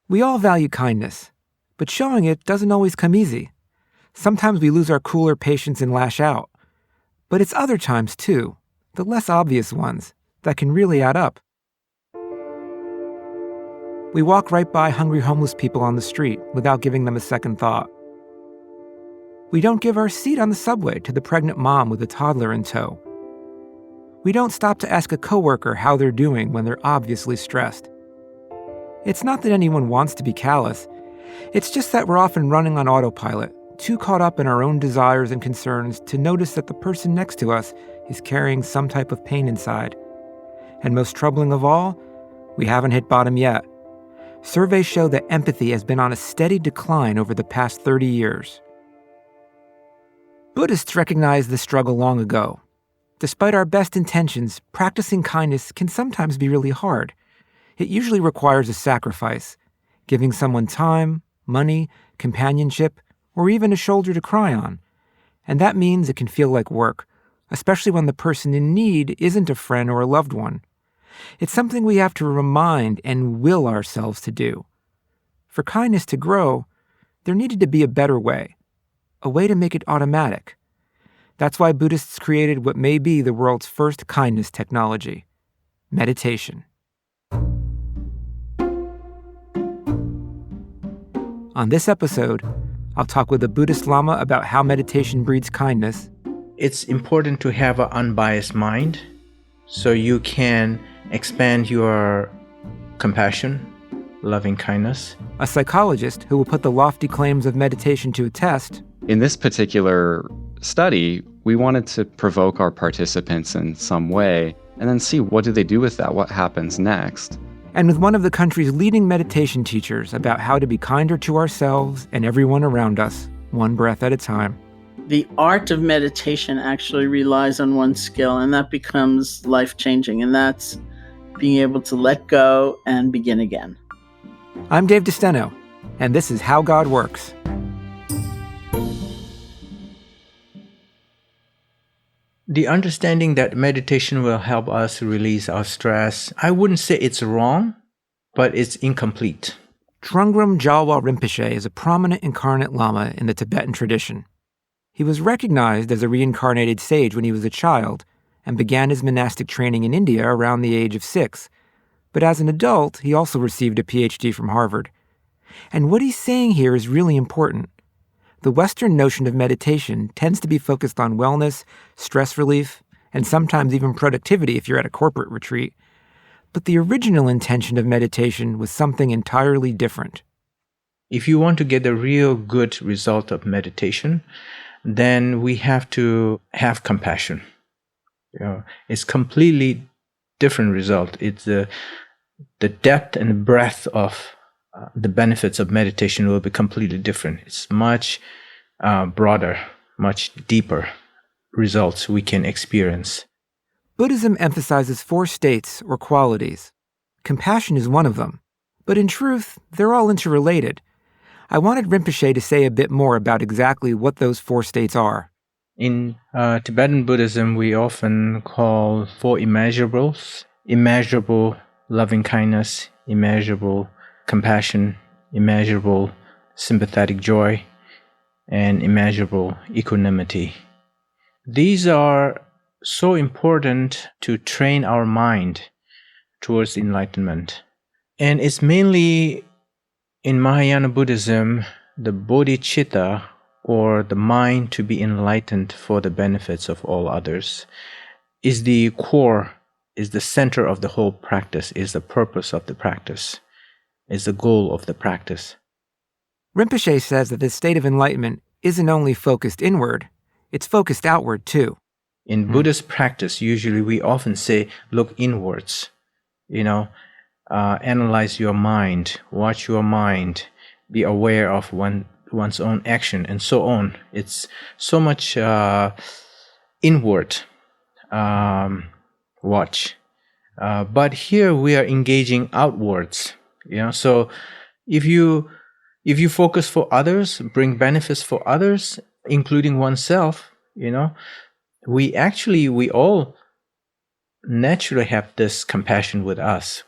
We all value kindness, but showing it doesn't always come easy. Sometimes we lose our cooler patience and lash out. But it's other times, too, the less obvious ones, that can really add up. We walk right by hungry homeless people on the street without giving them a second thought. We don't give our seat on the subway to the pregnant mom with a toddler in tow. We don't stop to ask a coworker how they're doing when they're obviously stressed. It's not that anyone wants to be callous. It's just that we're often running on autopilot, too caught up in our own desires and concerns to notice that the person next to us is carrying some type of pain inside. And most troubling of all, we haven't hit bottom yet. Surveys show that empathy has been on a steady decline over the past 30 years. Buddhists recognized this struggle long ago. Despite our best intentions, practicing kindness can sometimes be really hard. It usually requires a sacrifice, giving someone time, money, companionship, or even a shoulder to cry on. And that means it can feel like work, especially when the person in need isn't a friend or a loved one. It's something we have to remind and will ourselves to do. For kindness to grow, there needed to be a better way, a way to make it automatic. That's why Buddhists created what may be the world's first kindness technology, meditation. On this episode, I'll talk with a Buddhist Lama about how meditation breeds kindness. It's important to have an unbiased mind so you can expand your compassion, loving kindness. A psychologist who will put the lofty claims of meditation to a test. In this particular study, we wanted to provoke our participants in some way and then see what do they do with that, what happens next. And with one of the country's leading meditation teachers about how to be kinder to ourselves and everyone around us, one breath at a time. The art of meditation actually relies on one skill, and that becomes life-changing, and that's being able to let go and begin again. I'm Dave DeSteno, and this is How God Works. The understanding that meditation will help us release our stress, I wouldn't say it's wrong, but it's incomplete. Trungram Gyalwa Rinpoche is a prominent incarnate Lama in the Tibetan tradition. He was recognized as a reincarnated sage when he was a child and began his monastic training in India around the age of 6. But as an adult, he also received a PhD from Harvard. And what he's saying here is really important. The Western notion of meditation tends to be focused on wellness, stress relief, and sometimes even productivity if you're at a corporate retreat. But the original intention of meditation was something entirely different. If you want to get a real good result of meditation, then we have to have compassion. It's completely different result. It's the depth and the breadth of the benefits of meditation will be completely different. It's much broader, much deeper results we can experience. Buddhism emphasizes 4 states or qualities. Compassion is one of them. But in truth, they're all interrelated. I wanted Rinpoche to say a bit more about exactly what those 4 states are. In Tibetan Buddhism, we often call 4 immeasurables: immeasurable loving kindness, immeasurable compassion, immeasurable sympathetic joy, and immeasurable equanimity. These are so important to train our mind towards enlightenment. And it's mainly in Mahayana Buddhism, the bodhicitta, or the mind to be enlightened for the benefits of all others, is the core, is the center of the whole practice, is the purpose of the practice, is the goal of the practice. Rinpoche says that this state of enlightenment isn't only focused inward, it's focused outward too. In Buddhist practice, usually we often say, look inwards, analyze your mind, watch your mind, be aware of one's own action, and so on. It's so much inward watch. But here we are engaging outwards. So if you focus for others, bring benefits for others, including oneself, we all naturally have this compassion with us.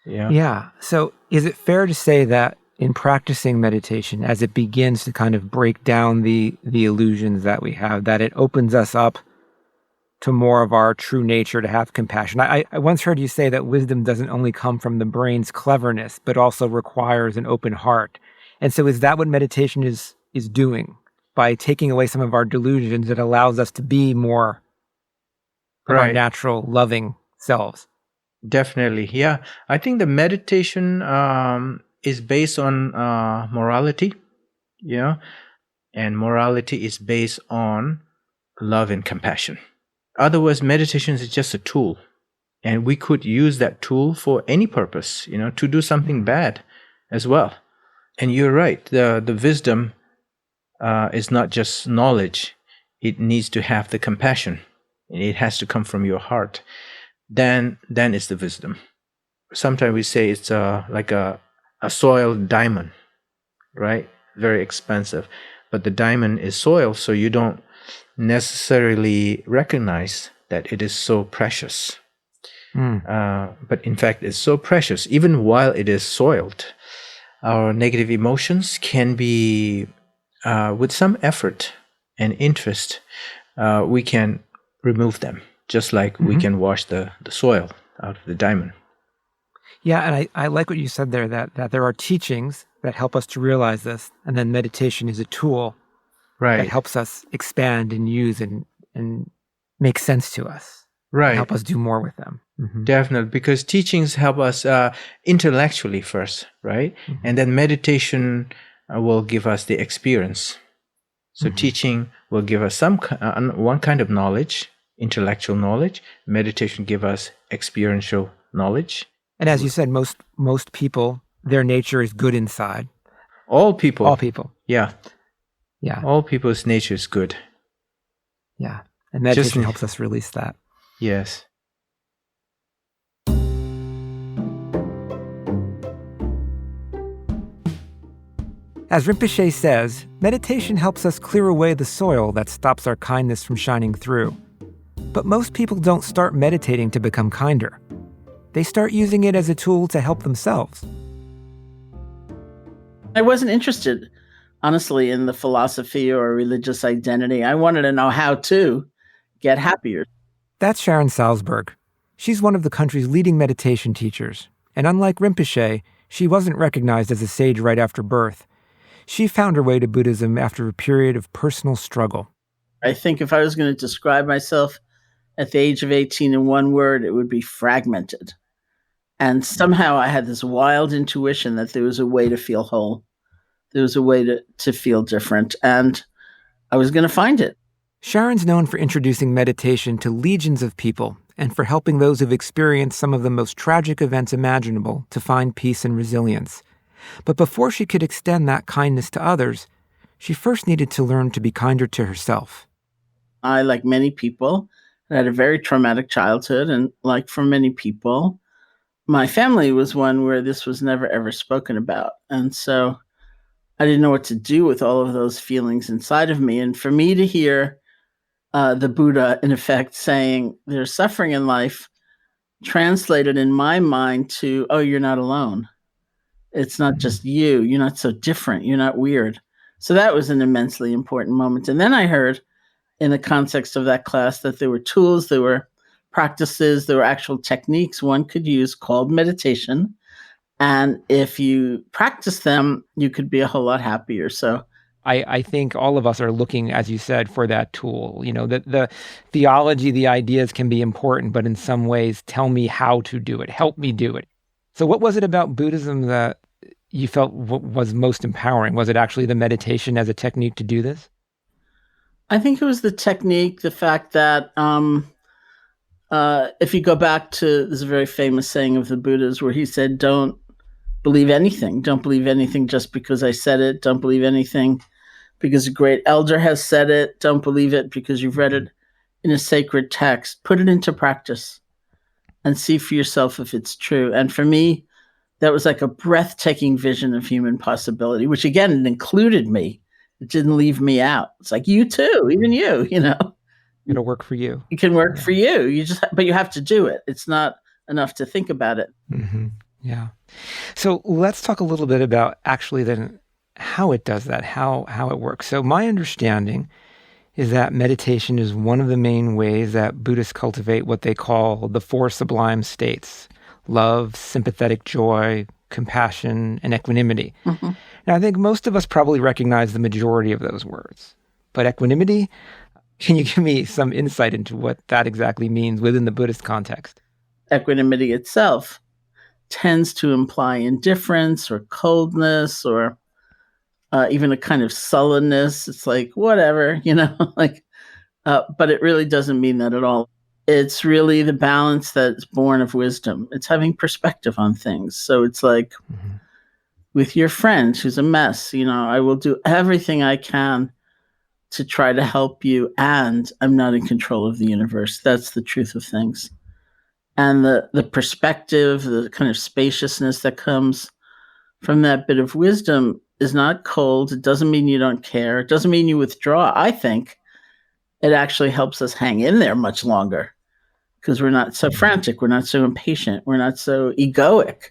Yeah. Yeah. So is it fair to say that in practicing meditation, as it begins to kind of break down the illusions that we have, that it opens us up to more of our true nature, to have compassion? I once heard you say that wisdom doesn't only come from the brain's cleverness, but also requires an open heart. And so is that what meditation is doing? By taking away some of our delusions, it allows us to be more of our Right. natural, loving selves. Definitely. Yeah. I think the meditation is based on morality. Yeah. And morality is based on love and compassion. Otherwise, meditation is just a tool. And we could use that tool for any purpose, to do something bad as well. And you're right. The wisdom is not just knowledge. It needs to have the compassion. And it has to come from your heart. Then it's the wisdom. Sometimes we say it's like a soiled diamond, right? Very expensive. But the diamond is soiled, so you don't necessarily recognize that it is so precious. But in fact, it's so precious. Even while it is soiled, our negative emotions can be, with some effort and interest, we can remove them, just like we can wash the soil out of the diamond. Yeah, and I like what you said there, that there are teachings that help us to realize this, and then meditation is a tool that helps us expand and use and make sense to us. Right. Help us do more with them. Definitely, because teachings help us intellectually first, right? And then meditation will give us the experience. So teaching will give us some one kind of knowledge, intellectual knowledge. Meditation give us experiential knowledge. And as you said, most people, their nature is good inside. All people. Yeah. Yeah. All people's nature is good. Yeah. And meditation helps us release that. Yes. As Rinpoche says, meditation helps us clear away the soil that stops our kindness from shining through. But most people don't start meditating to become kinder. They start using it as a tool to help themselves. I wasn't interested, honestly, in the philosophy or religious identity. I wanted to know how to get happier. That's Sharon Salzberg. She's one of the country's leading meditation teachers. And unlike Rinpoche, she wasn't recognized as a sage right after birth. She found her way to Buddhism after a period of personal struggle. I think if I was going to describe myself at the age of 18 in one word, it would be fragmented. And somehow I had this wild intuition that there was a way to feel whole. There was a way to feel different. And I was going to find it. Sharon's known for introducing meditation to legions of people and for helping those who've experienced some of the most tragic events imaginable to find peace and resilience. But before she could extend that kindness to others, she first needed to learn to be kinder to herself. I, like many people, had a very traumatic childhood. And like for many people, my family was one where this was never, ever spoken about. And so I didn't know what to do with all of those feelings inside of me. And for me to hear the Buddha, in effect, saying there's suffering in life, translated in my mind to, oh, you're not alone. It's not just you. You're not so different. You're not weird. So that was an immensely important moment. And then I heard in the context of that class that there were tools, there were practices, there were actual techniques one could use called meditation. And if you practice them, you could be a whole lot happier. So I think all of us are looking, as you said, for that tool. You know, the theology, the ideas can be important, but in some ways, tell me how to do it. Help me do it. So what was it about Buddhism that you felt was most empowering? Was it actually the meditation as a technique to do this? I think it was the technique, the fact that if you go back to, there's a very famous saying of the Buddhas where he said, don't believe anything. Don't believe anything just because I said it. Don't believe anything because a great elder has said it. Don't believe it because you've read it in a sacred text. Put it into practice and see for yourself if it's true. And for me, that was like a breathtaking vision of human possibility, which again, it included me. It didn't leave me out. It's like you too, even you, you know. It'll work for you. It can work for you. But you have to do it. It's not enough to think about it. Mm-hmm. Yeah. So let's talk a little bit about actually then how it does that, how it works. So my understanding is that meditation is one of the main ways that Buddhists cultivate what they call the four sublime states: love, sympathetic joy, compassion, and equanimity. Mm-hmm. Now, I think most of us probably recognize the majority of those words. But equanimity, can you give me some insight into what that exactly means within the Buddhist context? Equanimity itself tends to imply indifference or coldness or even a kind of sullenness. It's like, whatever, like, but it really doesn't mean that at all. It's really the balance that's born of wisdom. It's having perspective on things. So it's like Mm-hmm. with your friend who's a mess, I will do everything I can to try to help you, and I'm not in control of the universe. That's the truth of things. And the perspective, the kind of spaciousness that comes from that bit of wisdom is not cold. It doesn't mean you don't care. It doesn't mean you withdraw. I think it actually helps us hang in there much longer because we're not so frantic. We're not so impatient. We're not so egoic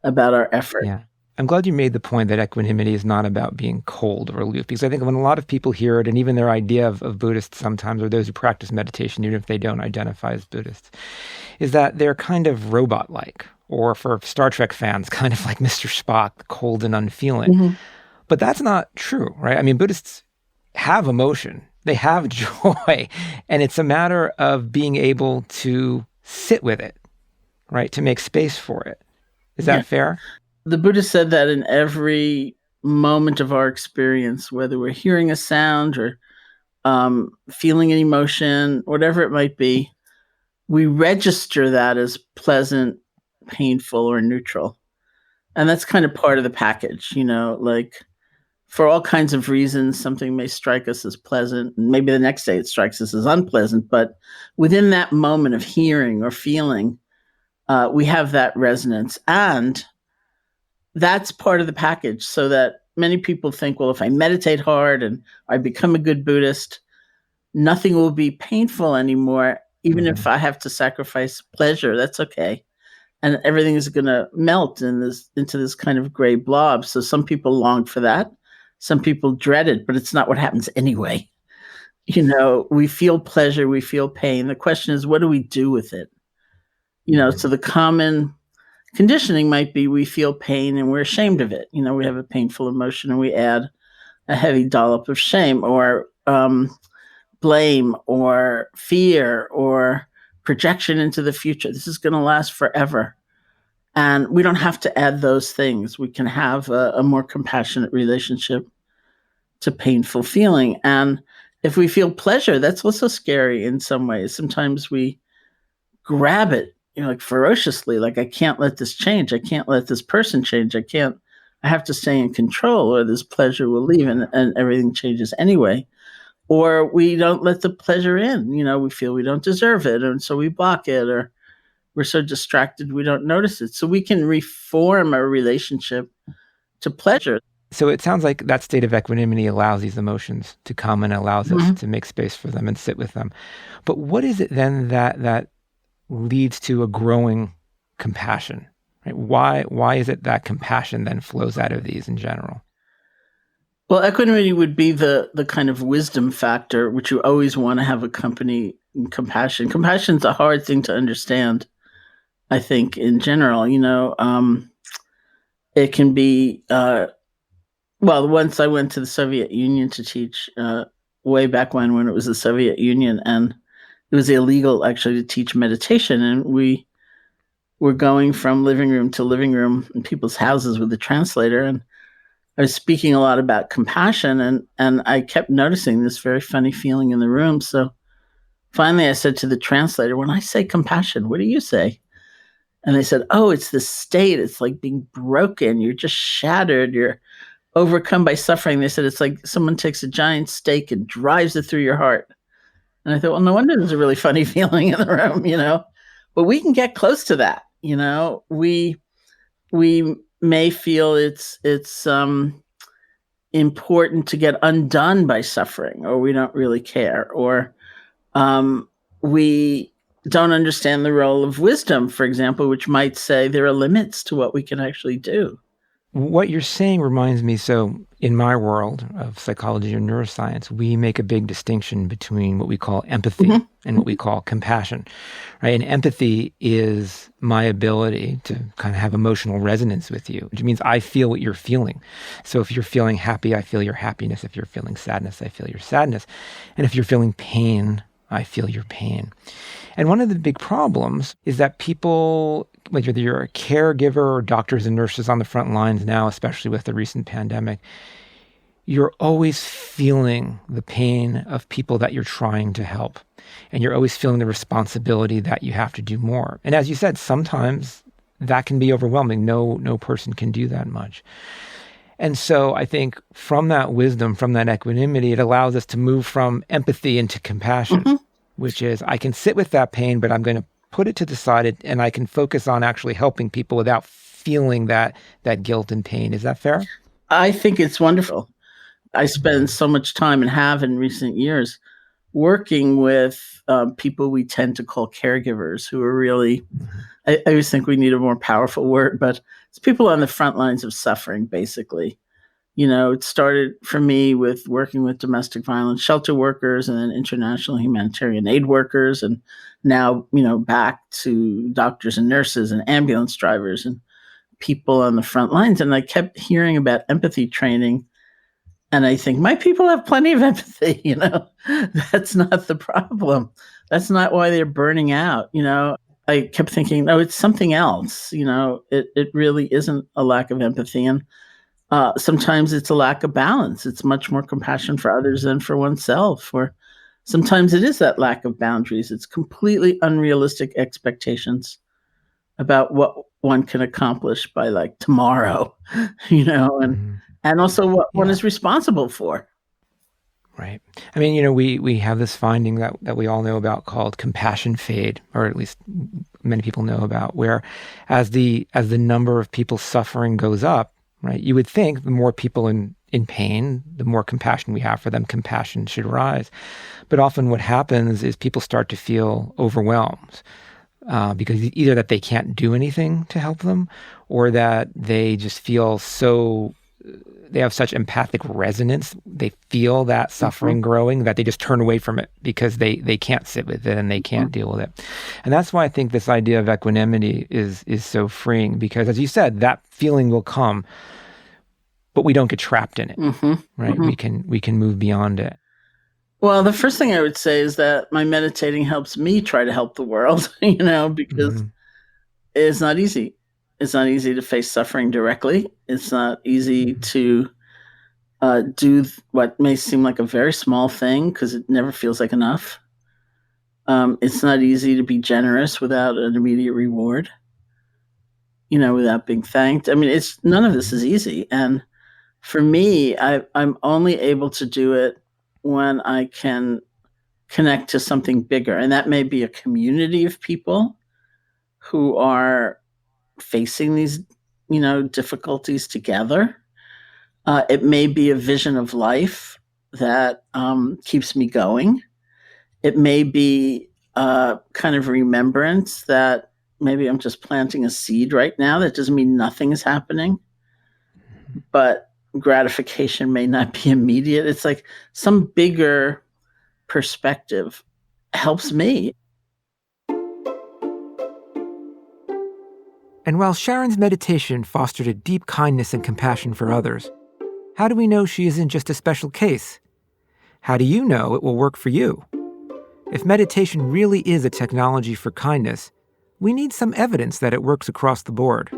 about our effort. Yeah. I'm glad you made the point that equanimity is not about being cold or aloof, because I think when a lot of people hear it, and even their idea of Buddhists sometimes, or those who practice meditation, even if they don't identify as Buddhists, is that they're kind of robot-like, or for Star Trek fans, kind of like Mr. Spock, cold and unfeeling. Mm-hmm. But that's not true, right? I mean, Buddhists have emotion, they have joy, and it's a matter of being able to sit with it, right? To make space for it. Is that fair? The Buddha said that in every moment of our experience, whether we're hearing a sound or feeling an emotion, whatever it might be, we register that as pleasant, painful, or neutral. And that's kind of part of the package, like for all kinds of reasons, something may strike us as pleasant, and maybe the next day it strikes us as unpleasant. But within that moment of hearing or feeling, we have that resonance. And that's part of the package, so that many people think, well, if I meditate hard and I become a good Buddhist, nothing will be painful anymore. Even if I have to sacrifice pleasure, that's okay. And everything is going to melt into this kind of gray blob. So some people long for that. Some people dread it, but it's not what happens anyway. We feel pleasure, we feel pain. The question is, what do we do with it? So the common conditioning might be we feel pain and we're ashamed of it. We have a painful emotion and we add a heavy dollop of shame or blame or fear or projection into the future. This is going to last forever. And we don't have to add those things. We can have a more compassionate relationship to painful feeling. And if we feel pleasure, that's also scary in some ways. Sometimes we grab it, like ferociously, like I can't let this change. I can't let this person change. I have to stay in control or this pleasure will leave and everything changes anyway. Or we don't let the pleasure in, we feel we don't deserve it. And so we block it, or we're so distracted we don't notice it. So we can reform our relationship to pleasure. So it sounds like that state of equanimity allows these emotions to come and allows us to make space for them and sit with them. But what is it then that leads to a growing compassion? Right? Why is it that compassion then flows out of these in general? Well, equanimity would be the kind of wisdom factor, which you always want to have accompany compassion. Compassion is a hard thing to understand, I think, in general. It can be, once I went to the Soviet Union to teach way back when it was the Soviet Union, and it was illegal actually to teach meditation. And we were going from living room to living room in people's houses with the translator. And I was speaking a lot about compassion, and I kept noticing this very funny feeling in the room. So finally I said to the translator, when I say compassion, what do you say? And they said, oh, it's this state. It's like being broken. You're just shattered. You're overcome by suffering. They said, it's like someone takes a giant stake and drives it through your heart. And I thought, well, no wonder there's a really funny feeling in the room, But we can get close to that, We may feel it's important to get undone by suffering, or we don't really care, or we don't understand the role of wisdom, for example, which might say there are limits to what we can actually do. What you're saying reminds me, so in my world of psychology and neuroscience, we make a big distinction between what we call empathy and what we call compassion, right? And empathy is my ability to kind of have emotional resonance with you, which means I feel what you're feeling. So if you're feeling happy, I feel your happiness. If you're feeling sadness, I feel your sadness. And if you're feeling pain, I feel your pain. And one of the big problems is that people, whether you're a caregiver or doctors and nurses on the front lines now, especially with the recent pandemic, you're always feeling the pain of people that you're trying to help. And you're always feeling the responsibility that you have to do more. And as you said, sometimes that can be overwhelming. No person can do that much. And so I think from that wisdom, from that equanimity, it allows us to move from empathy into compassion, which is I can sit with that pain, but I'm going to put it to the side and I can focus on actually helping people without feeling that guilt and pain. Is that fair? I think it's wonderful. I spend so much time and have in recent years working with people we tend to call caregivers who are really, I always think we need a more powerful word, but it's people on the front lines of suffering, basically. It started for me with working with domestic violence shelter workers and then international humanitarian aid workers. And now, back to doctors and nurses and ambulance drivers and people on the front lines. And I kept hearing about empathy training. And I think my people have plenty of empathy, that's not the problem. That's not why they're burning out. I kept thinking, no, it's something else. It really isn't a lack of empathy. And sometimes it's a lack of balance. It's much more compassion for others than for oneself. Or sometimes it is that lack of boundaries. It's completely unrealistic expectations about what one can accomplish by like tomorrow, and also what one is responsible for. Right. I mean, we have this finding that we all know about called compassion fade, or at least many people know about, where as the number of people suffering goes up, right, you would think the more people in pain, the more compassion we have for them, compassion should rise. But often what happens is people start to feel overwhelmed because either that they can't do anything to help them, or that they just feel they have such empathic resonance. They feel that suffering growing that they just turn away from it because they can't sit with it and they can't deal with it. And that's why I think this idea of equanimity is so freeing, because as you said, that feeling will come, but we don't get trapped in it, right? We can move beyond it. Well, the first thing I would say is that my meditating helps me try to help the world, because it's not easy. It's not easy to face suffering directly. It's not easy to do what may seem like a very small thing because it never feels like enough. It's not easy to be generous without an immediate reward, without being thanked. I mean, none of this is easy. And for me, I'm only able to do it when I can connect to something bigger. And that may be a community of people who are facing these, difficulties together. It may be a vision of life that keeps me going. It may be a kind of remembrance that maybe I'm just planting a seed right now. That doesn't mean nothing is happening, but gratification may not be immediate. It's like some bigger perspective helps me. And while Sharon's meditation fostered a deep kindness and compassion for others, how do we know she isn't just a special case? How do you know it will work for you? If meditation really is a technology for kindness, we need some evidence that it works across the board.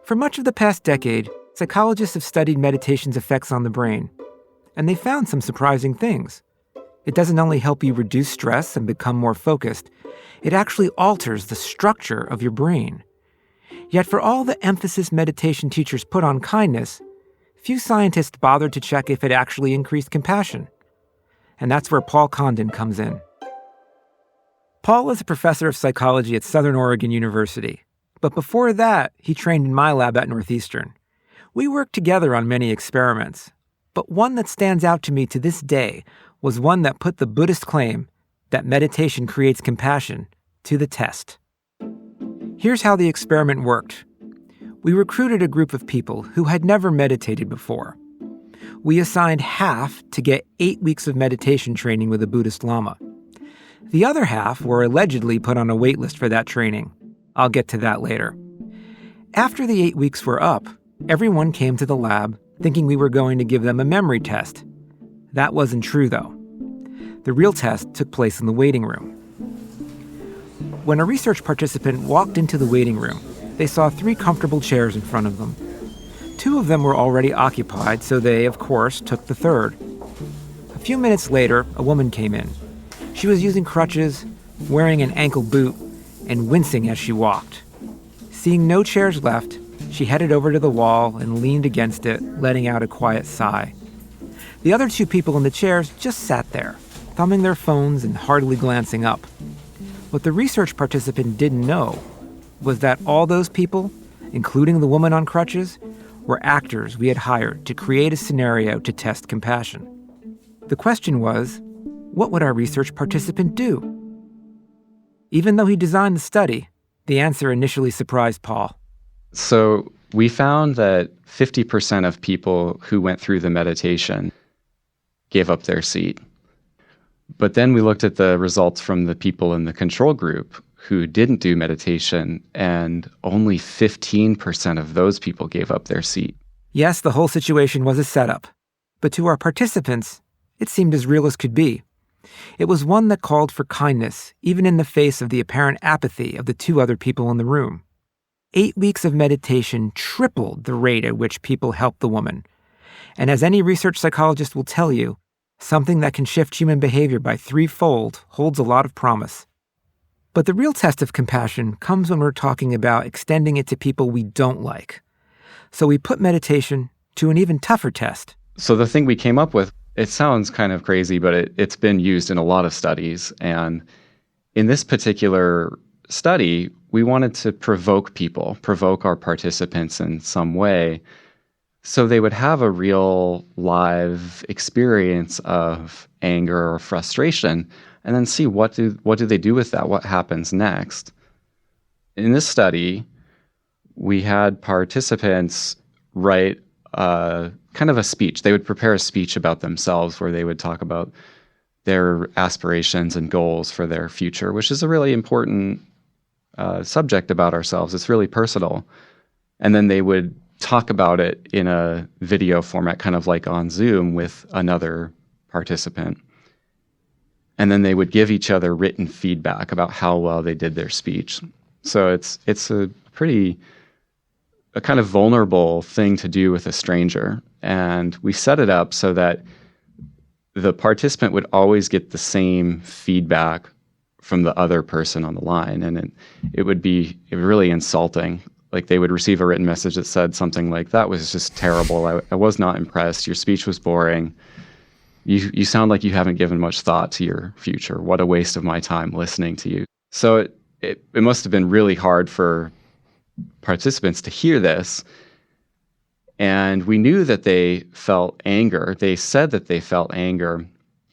For much of the past decade, psychologists have studied meditation's effects on the brain, and they found some surprising things. It doesn't only help you reduce stress and become more focused, it actually alters the structure of your brain. Yet for all the emphasis meditation teachers put on kindness, few scientists bothered to check if it actually increased compassion. And that's where Paul Condon comes in. Paul is a professor of psychology at Southern Oregon University, But before that, he trained in my lab at Northeastern. We worked together on many experiments, but one that stands out to me to this day was one that put the Buddhist claim that meditation creates compassion to the test. Here's how the experiment worked. We recruited a group of people who had never meditated before. We assigned half to get 8 weeks of meditation training with a Buddhist Lama. The other half were allegedly put on a wait list for that training. I'll get to that later. After the 8 weeks were up, everyone came to the lab thinking we were going to give them a memory test. That wasn't true, though. The real test took place in the waiting room. When a research participant walked into the waiting room, they saw 3 comfortable chairs in front of them. 2 of them were already occupied, so they, of course, took the third. A few minutes later, a woman came in. She was using crutches, wearing an ankle boot, and wincing as she walked. Seeing no chairs left, she headed over to the wall and leaned against it, letting out a quiet sigh. The other 2 people in the chairs just sat there, thumbing their phones and hardly glancing up. What the research participant didn't know was that all those people, including the woman on crutches, were actors we had hired to create a scenario to test compassion. The question was, what would our research participant do? Even though he designed the study, the answer initially surprised Paul. So we found that 50% of people who went through the meditation gave up their seat. But then we looked at the results from the people in the control group who didn't do meditation, and only 15% of those people gave up their seat. Yes, the whole situation was a setup, but to our participants, it seemed as real as could be. It was one that called for kindness, even in the face of the apparent apathy of the 2 other people in the room. 8 weeks of meditation tripled the rate at which people helped the woman. And as any research psychologist will tell you, something that can shift human behavior by 3-fold holds a lot of promise. But the real test of compassion comes when we're talking about extending it to people we don't like. So we put meditation to an even tougher test. So the thing we came up with, it sounds kind of crazy, but it's been used in a lot of studies. And in this particular study, we wanted to provoke our participants in some way, so they would have a real live experience of anger or frustration, and then see what do they do with that, what happens next. In this study, we had participants write kind of a speech. They would prepare a speech about themselves where they would talk about their aspirations and goals for their future, which is a really important subject about ourselves. It's really personal. And then they would talk about it in a video format, kind of like on Zoom with another participant. And then they would give each other written feedback about how well they did their speech. So it's a kind of vulnerable thing to do with a stranger. And we set it up so that the participant would always get the same feedback from the other person on the line. And it would be really insulting. Like, they would receive a written message that said something like, "That was just terrible. I was not impressed. Your speech was boring. You sound like you haven't given much thought to your future. What a waste of my time listening to you." So it must have been really hard for participants to hear this. And we knew that they felt anger. They said that they felt anger.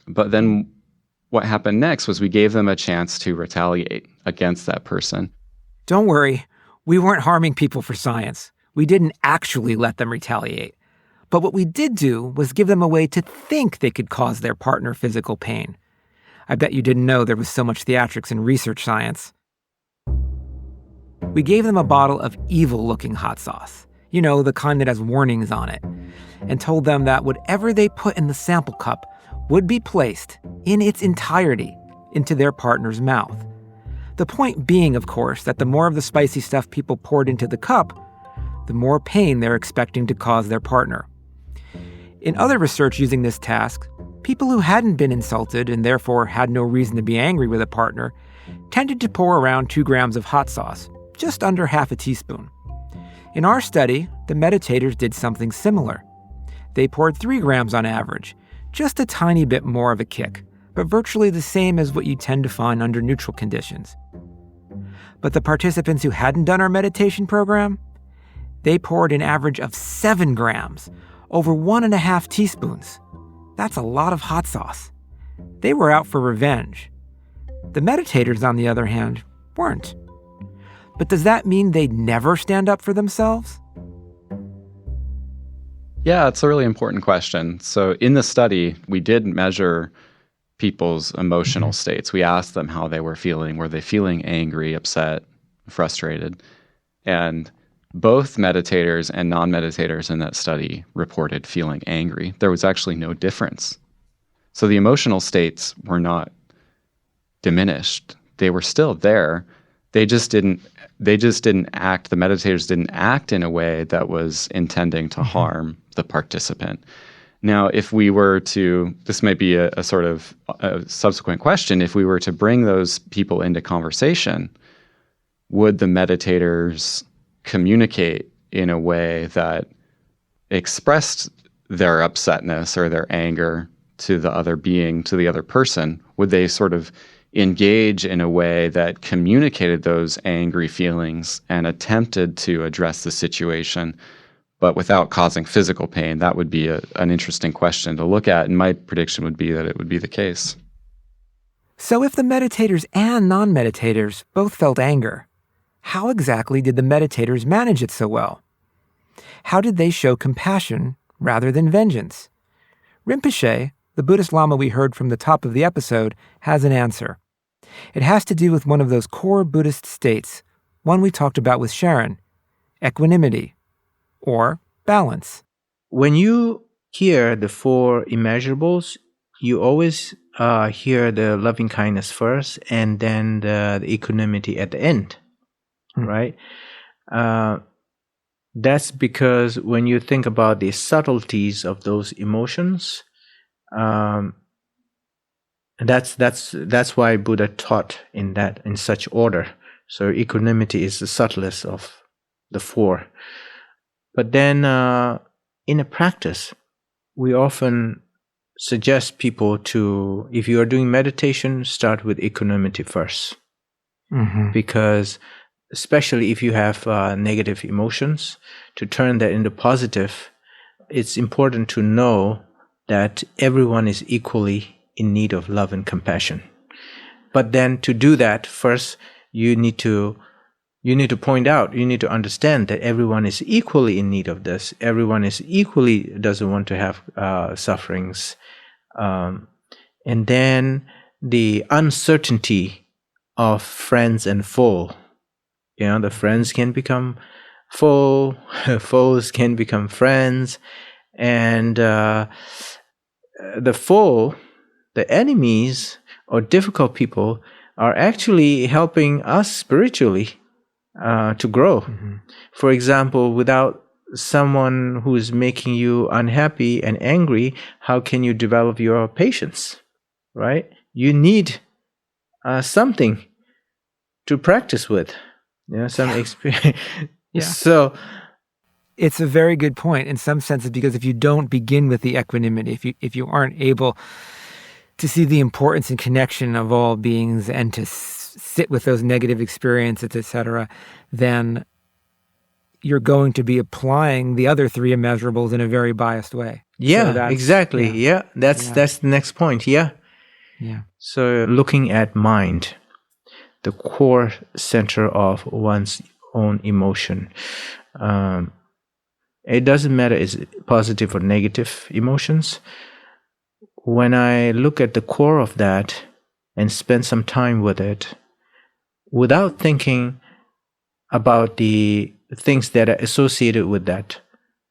But then what happened next was we gave them a chance to retaliate against that person. Don't worry, we weren't harming people for science. We didn't actually let them retaliate. But what we did do was give them a way to think they could cause their partner physical pain. I bet you didn't know there was so much theatrics in research science. We gave them a bottle of evil-looking hot sauce, you know, the kind that has warnings on it, and told them that whatever they put in the sample cup would be placed, in its entirety, into their partner's mouth. The point being, of course, that the more of the spicy stuff people poured into the cup, the more pain they're expecting to cause their partner. In other research using this task, people who hadn't been insulted and therefore had no reason to be angry with a partner tended to pour around 2 grams of hot sauce, just under half a teaspoon. In our study, the meditators did something similar. They poured 3 grams on average, just a tiny bit more of a kick, but virtually the same as what you tend to find under neutral conditions. But the participants who hadn't done our meditation program, they poured an average of 7 grams, over 1.5 teaspoons. That's a lot of hot sauce. They were out for revenge. The meditators, on the other hand, weren't. But does that mean they'd never stand up for themselves? Yeah, it's a really important question. So in the study, we did measure people's emotional states. We asked them how they were feeling. Were they feeling angry, upset, frustrated? And both meditators and non-meditators in that study reported feeling angry. There was actually no difference. So the emotional states were not diminished. They were still there. They just didn't act, the meditators didn't act in a way that was intending to harm the participant. Now, if we were to, this might be a sort of a subsequent question, if we were to bring those people into conversation, would the meditators communicate in a way that expressed their upsetness or their anger to the other being, to the other person? Would they sort of engage in a way that communicated those angry feelings and attempted to address the situation, but without causing physical pain? That would be an interesting question to look at, and my prediction would be that it would be the case. So if the meditators and non-meditators both felt anger, how exactly did the meditators manage it so well? How did they show compassion rather than vengeance? Rinpoche, the Buddhist Lama we heard from the top of the episode, has an answer. It has to do with one of those core Buddhist states, one we talked about with Sharon, equanimity, or balance. When you hear the 4 immeasurables, you always hear the loving kindness first and then the equanimity at the end, right? That's because when you think about the subtleties of those emotions, that's why Buddha taught in such order. So equanimity is the subtlest of the 4. But then in a practice, we often suggest people to, if you are doing meditation, start with equanimity first. Because especially if you have negative emotions, to turn that into positive, it's important to know that everyone is equally in need of love and compassion. But then to do that, first you need to point out, you need to understand that everyone is equally in need of this. Everyone is equally doesn't want to have sufferings. And then the uncertainty of friends and foe. You know, the friends can become foe, foes can become friends, and the foe, the enemies or difficult people are actually helping us spiritually to grow. For example, without someone who is making you unhappy and angry, how can you develop your patience, right? You need something to practice with, some experience. So it's a very good point in some senses, because if you don't begin with the equanimity, if you aren't able to see the importance and connection of all beings and to sit with those negative experiences, etc., then you're going to be applying the other 3 immeasurables in a very biased way. Yeah, exactly. That's the next point. Yeah. So looking at mind, the core center of one's own emotion. It doesn't matter is it positive or negative emotions. When I look at the core of that and spend some time with it, without thinking about the things that are associated with that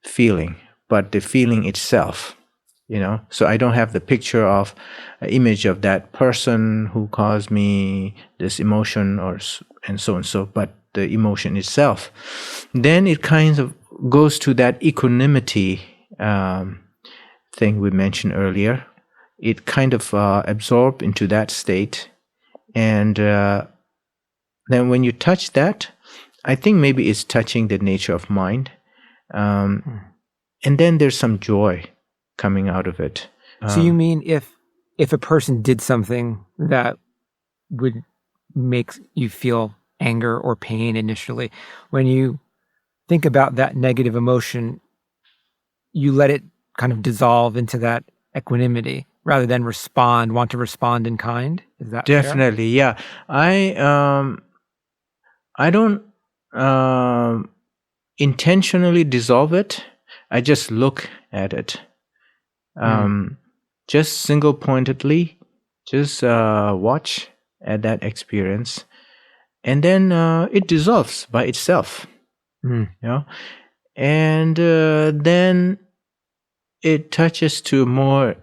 feeling, but the feeling itself, so I don't have the picture of an image of that person who caused me this emotion and so, but the emotion itself, then it kind of goes to that equanimity thing we mentioned earlier. It kind of absorbs into that state, and then when you touch that, I think maybe it's touching the nature of mind, and then there's some joy coming out of it. So you mean if a person did something that would make you feel anger or pain initially. When you think about that negative emotion, you let it kind of dissolve into that equanimity rather than want to respond in kind. Is that fair? Definitely, yeah. I don't intentionally dissolve it. I just look at it. Just single-pointedly, just watch at that experience, and then it dissolves by itself. You know, and then it touches to more,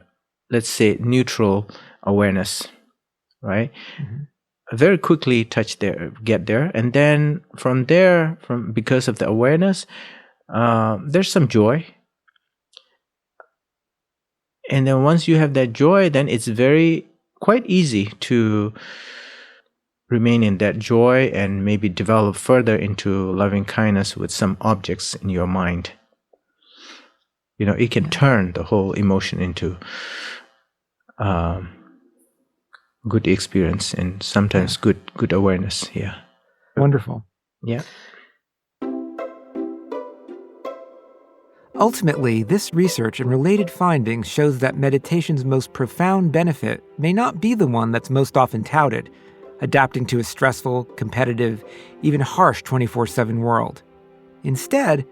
let's say, neutral awareness, right? Very quickly get there, and then from there, because of the awareness, there's some joy. And then once you have that joy, then it's quite easy to remain in that joy and maybe develop further into loving kindness with some objects in your mind. You know, it can turn the whole emotion into good experience and sometimes good awareness. Yeah. Wonderful. Yeah. Ultimately, this research and related findings shows that meditation's most profound benefit may not be the one that's most often touted, adapting to a stressful, competitive, even harsh 24/7 world. Instead,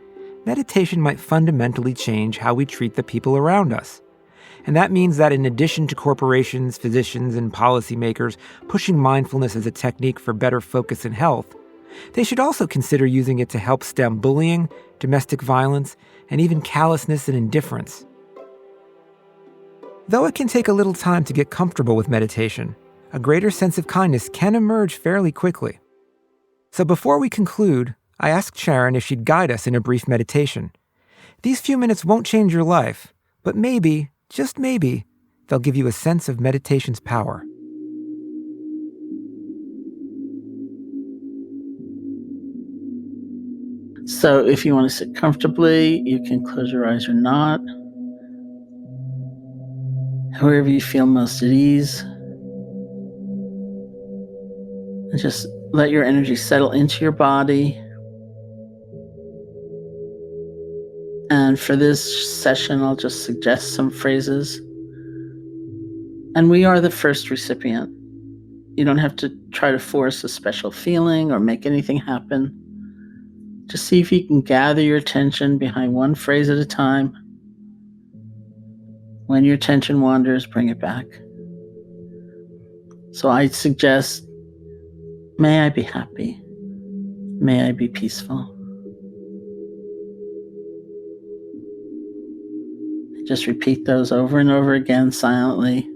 meditation might fundamentally change how we treat the people around us. And that means that in addition to corporations, physicians, and policymakers pushing mindfulness as a technique for better focus and health, they should also consider using it to help stem bullying, domestic violence, and even callousness and indifference. Though it can take a little time to get comfortable with meditation, a greater sense of kindness can emerge fairly quickly. So before we conclude, I asked Sharon if she'd guide us in a brief meditation. These few minutes won't change your life, but maybe, just maybe, they'll give you a sense of meditation's power. So if you want to sit comfortably, you can close your eyes or not. However you feel most at ease. And just let your energy settle into your body. And for this session, I'll just suggest some phrases. And we are the first recipient. You don't have to try to force a special feeling or make anything happen. Just see if you can gather your attention behind one phrase at a time. When your attention wanders, bring it back. So I suggest, may I be happy. May I be peaceful. Just repeat those over and over again silently.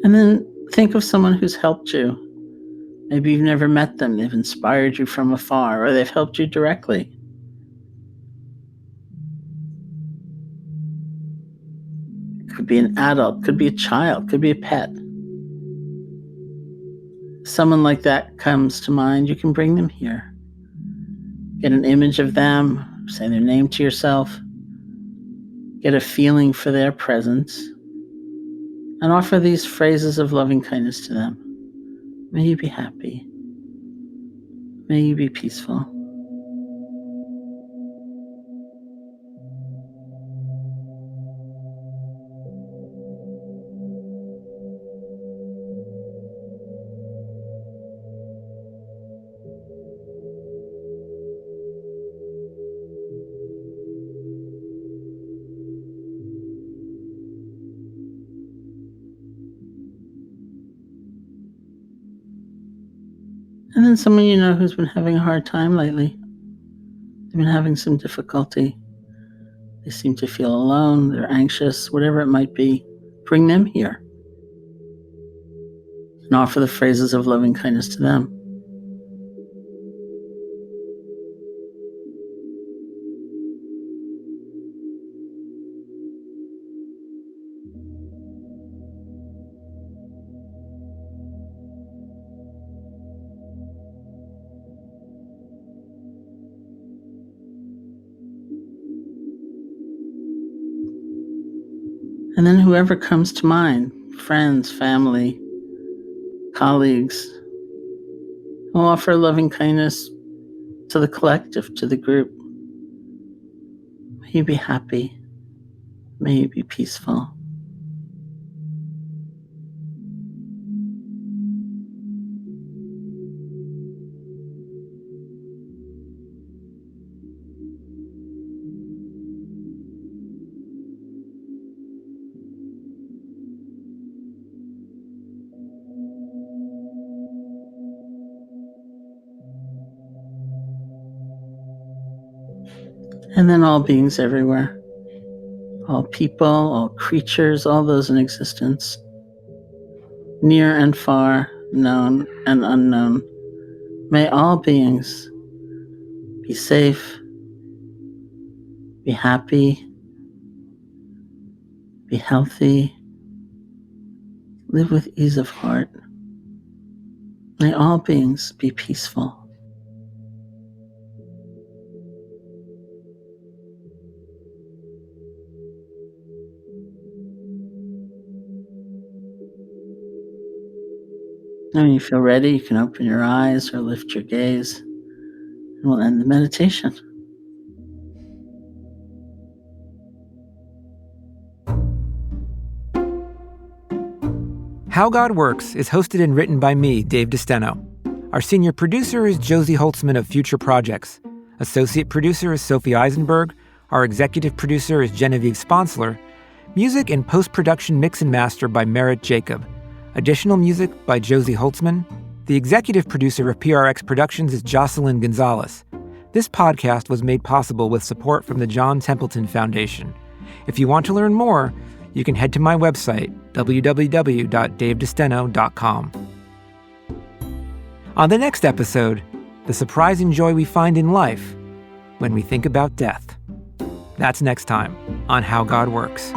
And then think of someone who's helped you. Maybe you've never met them. They've inspired you from afar, or they've helped you directly. It could be an adult, could be a child, could be a pet. Someone like that comes to mind, you can bring them here. Get an image of them, say their name to yourself, get a feeling for their presence, and offer these phrases of loving kindness to them. May you be happy. May you be peaceful. And then someone you know who's been having a hard time lately. They've been having some difficulty. They seem to feel alone, they're anxious, whatever it might be. Bring them here and offer the phrases of loving kindness to them. And then whoever comes to mind, friends, family, colleagues, will offer loving kindness to the collective, to the group. May you be happy. May you be peaceful. And then all beings everywhere, all people, all creatures, all those in existence, near and far, known and unknown. May all beings be safe, be happy, be healthy, live with ease of heart. May all beings be peaceful. And when you feel ready, you can open your eyes or lift your gaze, and we'll end the meditation. How God Works is hosted and written by me, Dave DeSteno. Our senior producer is Josie Holtzman of Future Projects. Associate producer is Sophie Eisenberg. Our executive producer is Genevieve Sponsler. Music and post-production mix and master by Merritt Jacob. Additional music by Josie Holtzman. The executive producer of PRX Productions is Jocelyn Gonzalez. This podcast was made possible with support from the John Templeton Foundation. If you want to learn more, you can head to my website, www.davedesteno.com. On the next episode, the surprising joy we find in life when we think about death. That's next time on How God Works.